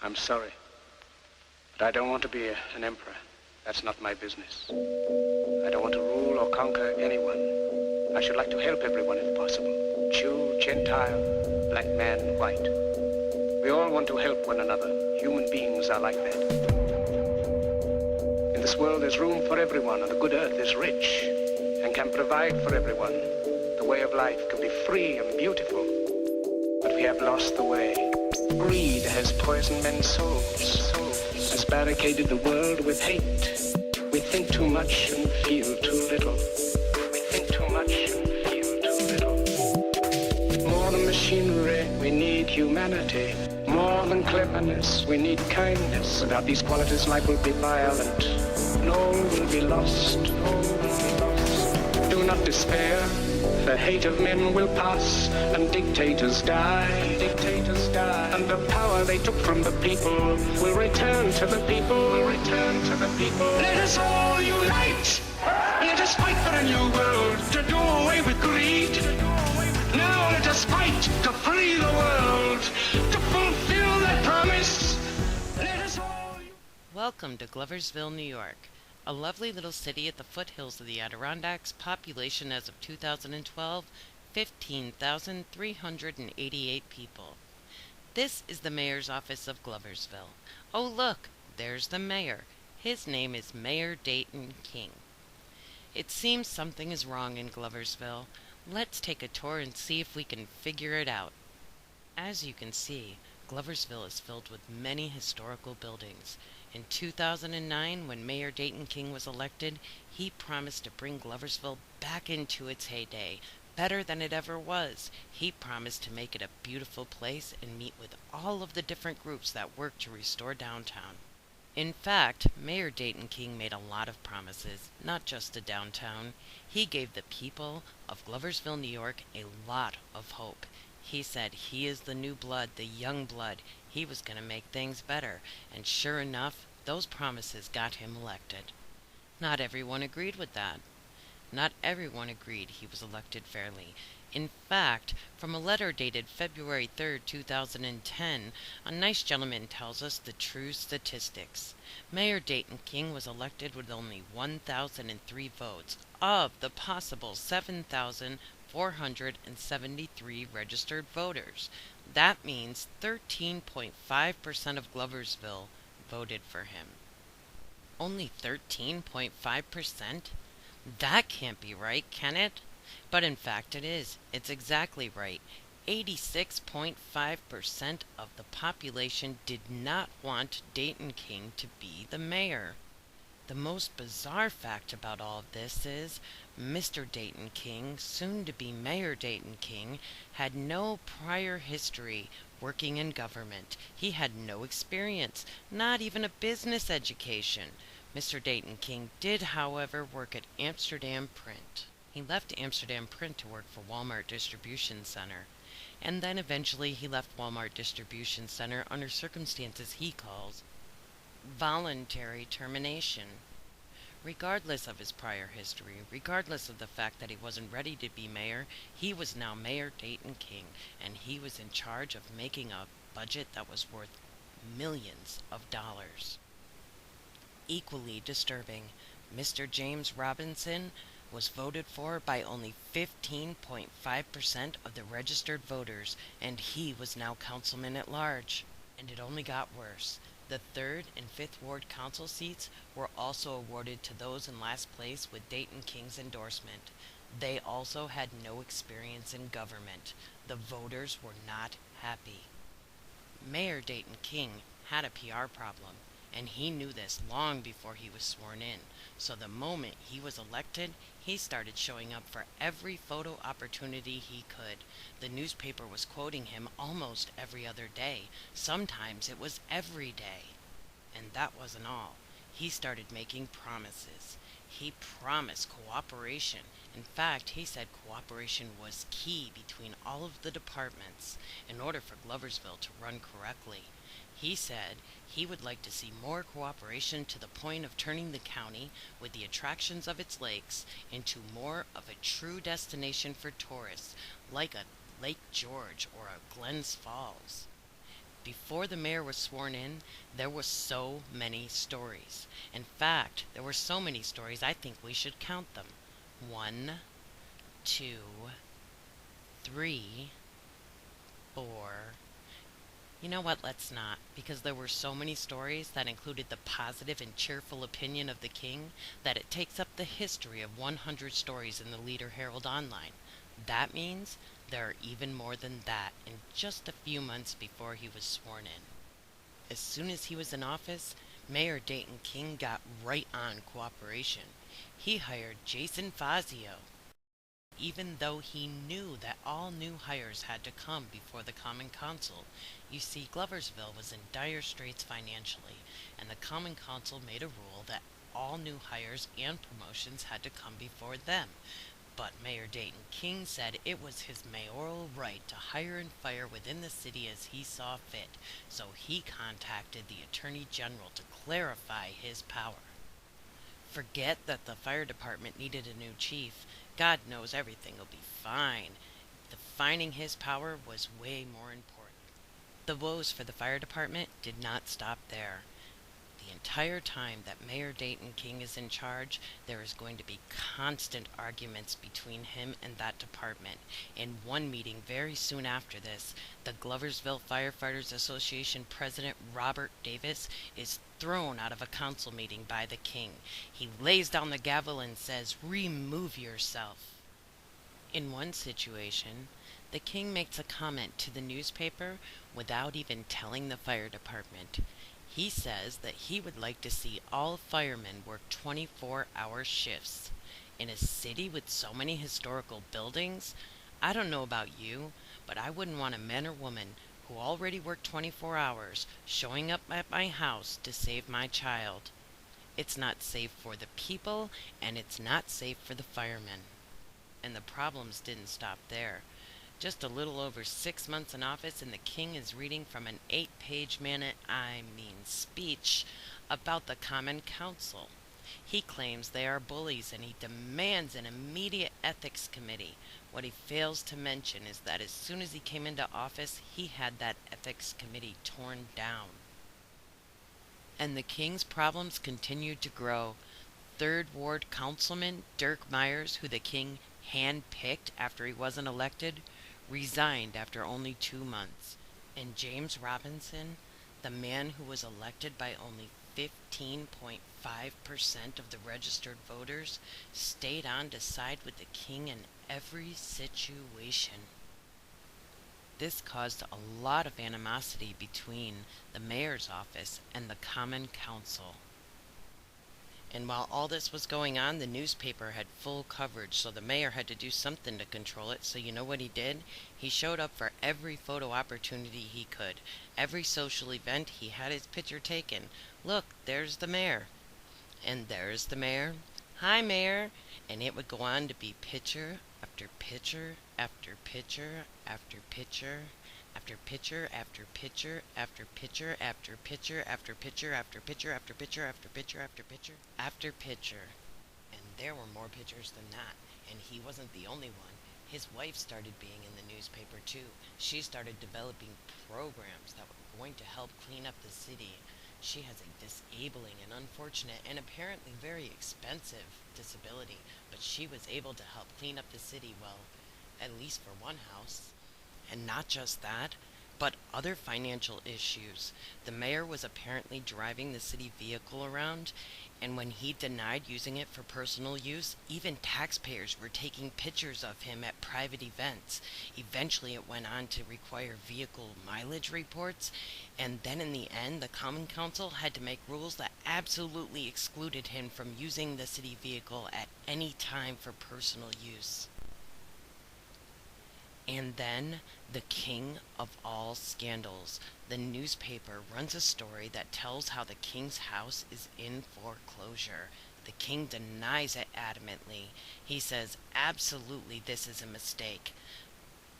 I'm sorry, but I don't want to be an emperor. That's not my business. I don't want to rule or conquer anyone. I should like to help everyone if possible. Jew, Gentile, black man, white. We all want to help one another. Human beings are like that. In this world there's room for everyone, and the good earth is rich and can provide for everyone. The way of life can be free and beautiful, but we have lost the way. Greed has poisoned men's souls, has barricaded the world with hate. We think too much and feel too little. We think too much and feel too little. More than machinery, we need humanity. More than cleverness, we need kindness. Without these qualities, life will be violent. And all will be lost. All will be lost. Do not despair. The hate of men will pass, and dictators die. Dictators die. And the power they took from the people will return to the people. Will return to the people. Let us all unite. Let us fight for a new world to do away with greed. Now let us fight to free the world, to fulfill that promise. Let us all. Welcome to Gloversville, New York. A lovely little city at the foothills of the Adirondacks, population as of 2012, 15,388 people. This is the mayor's office of Gloversville. Oh look, there's the mayor. His name is Mayor Dayton King. It seems something is wrong in Gloversville. Let's take a tour and see if we can figure it out. As you can see, Gloversville is filled with many historical buildings. In 2009, when Mayor Dayton King was elected, he promised to bring Gloversville back into its heyday, better than it ever was. He promised to make it a beautiful place and meet with all of the different groups that work to restore downtown. In fact, Mayor Dayton King made a lot of promises, not just to downtown. He gave the people of Gloversville, New York, a lot of hope. He said he is the new blood, the young blood. He was going to make things better, and sure enough, those promises got him elected. Not everyone agreed with that. Not everyone agreed he was elected fairly. In fact, from a letter dated February 3rd, 2010, a nice gentleman tells us the true statistics. Mayor Dayton King was elected with only 1,003 votes of the possible 7,473 registered voters. That means 13.5% of Gloversville voted for him. Only 13.5%? That can't be right, can it? But in fact it is. It's exactly right. 86.5% of the population did not want Dayton King to be the mayor. The most bizarre fact about all of this is Mr. Dayton King, soon to be Mayor Dayton King, had no prior history working in government. He had no experience, not even a business education. Mr. Dayton King did, however, work at Amsterdam Print. He left Amsterdam Print to work for Walmart Distribution Center, and then eventually he left Walmart Distribution Center under circumstances he calls voluntary termination. Regardless of his prior history, regardless of the fact that he wasn't ready to be mayor, he was now Mayor Dayton King, and he was in charge of making a budget that was worth millions of dollars. Equally disturbing, Mr. James Robinson was voted for by only 15.5% of the registered voters, and he was now councilman at large. And it only got worse. The 3rd and 5th Ward council seats were also awarded to those in last place with Dayton King's endorsement. They also had no experience in government. The voters were not happy. Mayor Dayton King had a PR problem, and he knew this long before he was sworn in. So the moment he was elected, he started showing up for every photo opportunity he could. The newspaper was quoting him almost every other day. Sometimes it was every day. And that wasn't all. He started making promises. He promised cooperation. In fact, he said cooperation was key between all of the departments in order for Gloversville to run correctly. He said he would like to see more cooperation to the point of turning the county, with the attractions of its lakes, into more of a true destination for tourists, like a Lake George or a Glens Falls. Before the mayor was sworn in, there were so many stories. In fact, there were so many stories I think we should count them. 1, 2, 3, 4. You know what? Let's not, because there were so many stories that included the positive and cheerful opinion of the king that it takes up the history of 100 stories in the Leader Herald Online. That means there are even more than that in just a few months before he was sworn in. As soon as he was in office, Mayor Dayton King got right on cooperation. He hired Jason Fazio, even though he knew that all new hires had to come before the Common Council. You see, Gloversville was in dire straits financially, and the Common Council made a rule that all new hires and promotions had to come before them. But Mayor Dayton King said it was his mayoral right to hire and fire within the city as he saw fit, so he contacted the Attorney General to clarify his power. Forget that the fire department needed a new chief. God knows everything will be fine. Defining his power was way more important. The woes for the fire department did not stop there. The entire time that Mayor Dayton King is in charge, there is going to be constant arguments between him and that department. In one meeting very soon after this, the Gloversville Firefighters Association President Robert Davis is thrown out of a council meeting by the king. He lays down the gavel and says, "Remove yourself." In one situation, the king makes a comment to the newspaper without even telling the fire department. He says that he would like to see all firemen work 24-hour shifts. In a city with so many historical buildings, I don't know about you, but I wouldn't want a man or woman who already work 24 hours showing up at my house to save my child. It's not safe for the people, and it's not safe for the firemen. And the problems didn't stop there. Just a little over 6 months in office, and the king is reading from an 8-page speech about the Common Council. He claims they are bullies, and he demands an immediate ethics committee. What he fails to mention is that as soon as he came into office, he had that ethics committee torn down. And the king's problems continued to grow. 3rd Ward Councilman Dirk Myers, who the king hand-picked after he wasn't elected, resigned after only 2 months. And James Robinson, the man who was elected by only 15.5% of the registered voters, stayed on to side with the king in every situation. This caused a lot of animosity between the mayor's office and the Common Council. And while all this was going on, the newspaper had full coverage, so the mayor had to do something to control it. So you know what he did? He showed up for every photo opportunity he could. Every social event, he had his picture taken. Look, there's the mayor. And there's the mayor. Hi, mayor. And it would go on to be picture after picture after picture after picture after picture after picture after picture after picture after picture after picture after picture after picture after picture after picture. And there were more pictures than that. And he wasn't the only one. His wife started being in the newspaper too. She started developing programs that were going to help clean up the city. She has a disabling and unfortunate and apparently very expensive disability, but she was able to help clean up the city, well, at least for one house. And not just that, but other financial issues. The mayor was apparently driving the city vehicle around, and when he denied using it for personal use, even taxpayers were taking pictures of him at private events. Eventually it went on to require vehicle mileage reports, and then in the end the Common Council had to make rules that absolutely excluded him from using the city vehicle at any time for personal use. And then, the king of all scandals. The newspaper runs a story that tells how the king's house is in foreclosure. The king denies it adamantly. He says, absolutely, this is a mistake.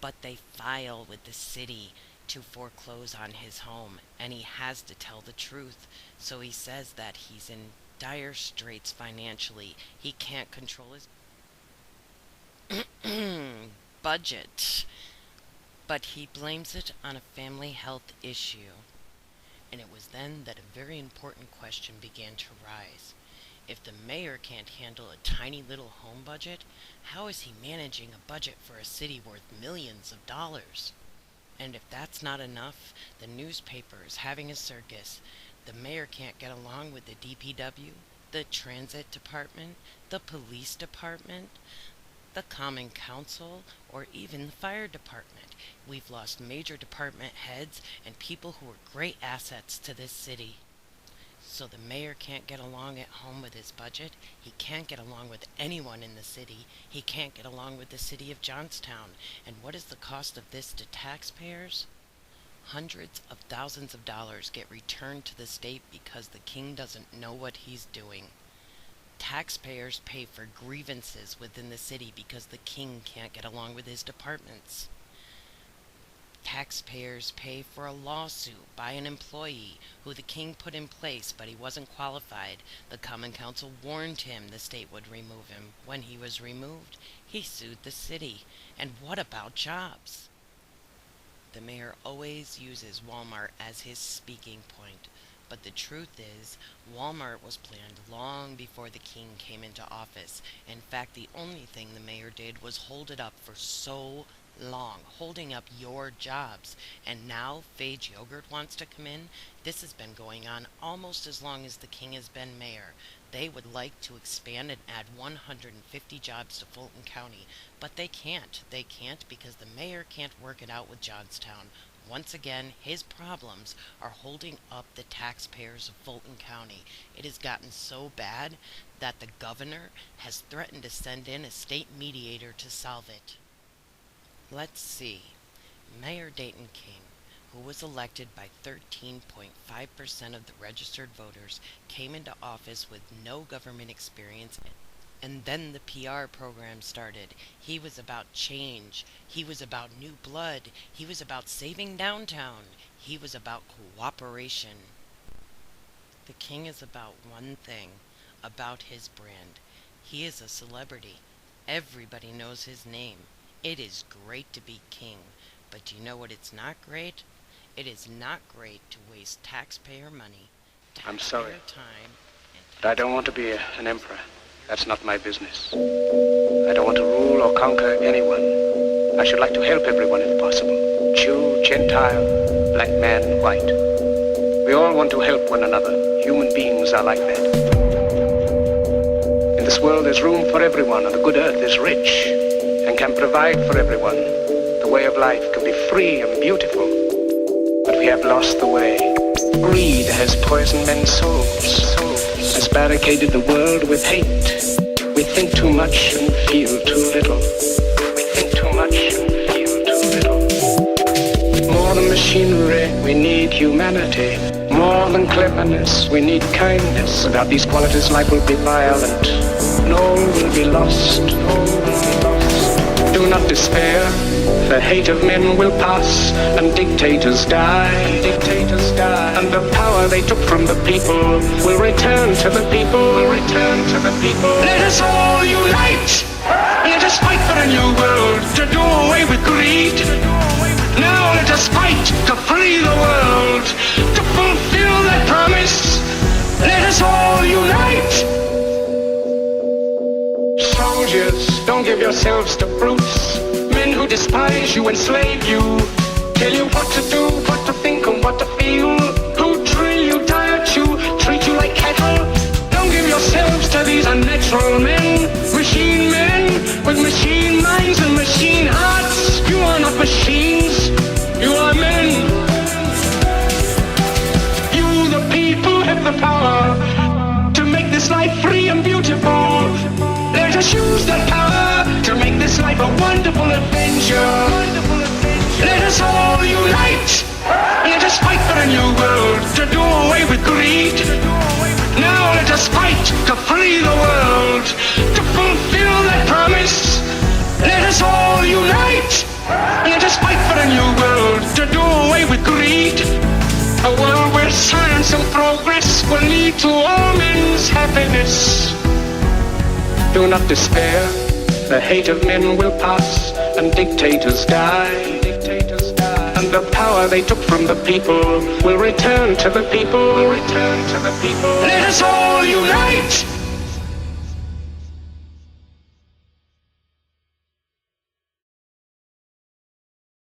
But they file with the city to foreclose on his home, and he has to tell the truth. So he says that he's in dire straits financially. He can't control his budget. but he blames it on a family health issue. And it was then that a very important question began to rise. If the mayor can't handle a tiny little home budget, how is he managing a budget for a city worth millions of dollars? And if that's not enough, the newspaper is having a circus. The mayor can't get along with the DPW, the transit department, the police department, the common council, or even the fire department. We've lost major department heads and people who were great assets to this city. So the mayor can't get along at home with his budget. He can't get along with anyone in the city. He can't get along with the city of Johnstown. And what is the cost of this to taxpayers? Hundreds of thousands of dollars get returned to the state because the king doesn't know what he's doing. Taxpayers pay for grievances within the city because the king can't get along with his departments. Taxpayers pay for a lawsuit by an employee who the king put in place, but he wasn't qualified. The Common Council warned him the state would remove him. When he was removed, he sued the city. And what about jobs? The mayor always uses Walmart as his speaking point. But the truth is, Walmart was planned long before the king came into office. In fact, the only thing the mayor did was hold it up for so long, holding up your jobs. And now Phage Yogurt wants to come in. This has been going on almost as long as the king has been mayor. They would like to expand and add 150 jobs to Fulton County, but they can't. They can't because the mayor can't work it out with Johnstown. Once again, his problems are holding up the taxpayers of Fulton County. It has gotten so bad that the governor has threatened to send in a state mediator to solve it. Let's see. Mayor Dayton King, who was elected by 13.5% of the registered voters, came into office with no government experience, and then the PR program started. He was about change. He was about new blood. He was about saving downtown. He was about cooperation. The king is about one thing, about his brand. He is a celebrity. Everybody knows his name. It is great to be king, but you know what it's not great? It is not great to waste taxpayer money, I'm sorry, time, but I don't want to be an emperor. That's not my business. I don't want to rule or conquer anyone. I should like to help everyone if possible. Jew, Gentile, black man, white. We all want to help one another. Human beings are like that. In this world there's room for everyone, and the good earth is rich and can provide for everyone. The way of life can be free and beautiful, but we have lost the way. Greed has poisoned men's souls, has barricaded the world with hate. We think too much and feel too little. We think too much and feel too little. More than machinery, we need humanity. More than cleverness, we need kindness. Without these qualities, life will be violent, and all will be lost. All will be lost. Do not despair. The hate of men will pass, and dictators die. Dictators die. And the power they took from the people will return to the people. Will return to the people. Let us all unite. Let us fight for a new world, to do away with greed. Now let us fight to free the world, to fulfill that promise. Let us all unite. Soldiers, don't give yourselves to brutes. Men who despise you, enslave you, tell you what to do, what to think, and what to feel. Who drill you, diet you, treat you like cattle. Don't give yourselves to these unnatural men with machine minds and machine hearts. You are not machines, you are men. You, the people, have the power to make this life free and beautiful. Let us use that power to make this life a wonderful adventure. Let us all unite. Let us fight for a new world, to do away with greed. Now let us fight to free the world, to fulfill that promise. Let us all unite. Let us fight for a new world, to do away with greed. A world where science and progress will lead to all men's happiness. Do not despair. The hate of men will pass, and dictators die. Dictators And the power they took from the people will return to the people. Will return to the people. Let us all unite!